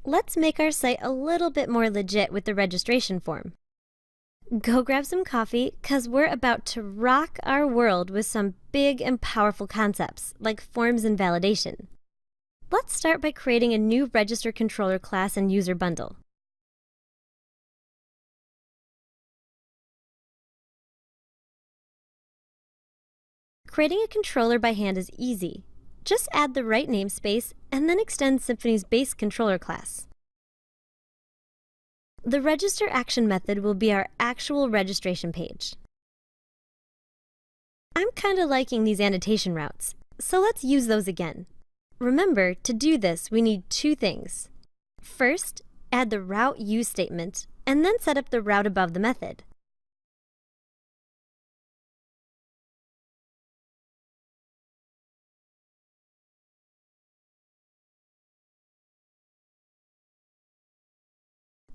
Let's make our site a little bit more legit with the registration form. Go grab some coffee, cause we're about to rock our world with some big and powerful concepts, like forms and validation. Let's start by creating a new register controller class and user bundle. Creating a controller by hand is easy. Just add the right namespace and then extend Symfony's base controller class. The register action method will be our actual registration page. I'm kinda liking these annotation routes, so let's use those again. Remember, to do this, we need two things. First, add the route use statement, and then set up the route above the method.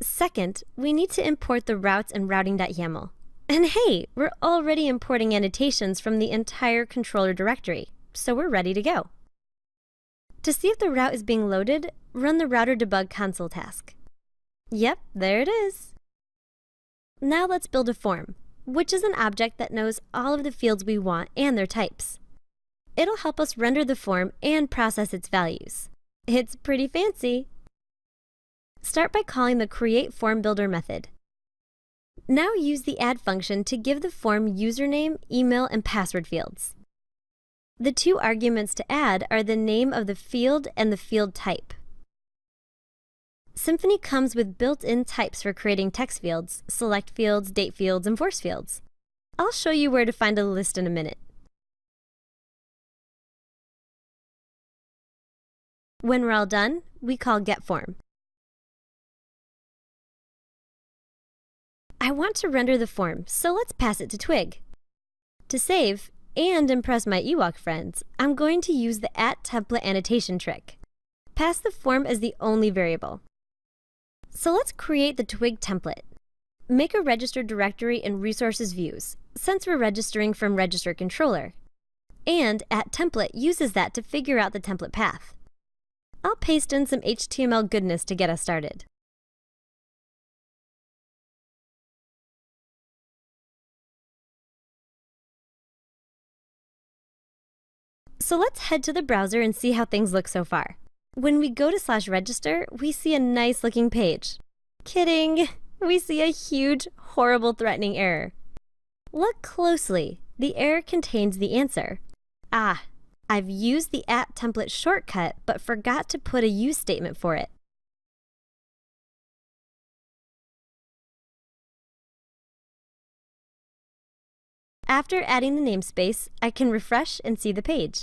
Second, we need to import the routes and routing.yaml. And hey, we're already importing annotations from the entire controller directory, so we're ready to go. To see if the route is being loaded, run the router debug console task. Yep, there it is. Now let's build a form, which is an object that knows all of the fields we want and their types. It'll help us render the form and process its values. It's pretty fancy. Start by calling the createFormBuilder method. Now use the add function to give the form username, email, and password fields. The two arguments to add are the name of the field and the field type. Symfony comes with built-in types for creating text fields, select fields, date fields, and force fields. I'll show you where to find a list in a minute. When we're all done, we call getForm. I want to render the form, so let's pass it to Twig. To save and impress my Ewok friends, I'm going to use the @template annotation trick. Pass the form as the only variable. So let's create the Twig template. Make a register directory in resources views, since we're registering from register controller. And @template uses that to figure out the template path. I'll paste in some HTML goodness to get us started. So let's head to the browser and see how things look so far. When we go to /register, we see a nice looking page. Kidding! We see a huge, horrible, threatening error. Look closely. The error contains the answer. Ah, I've used the @template shortcut but forgot to put a use statement for it. After adding the namespace, I can refresh and see the page.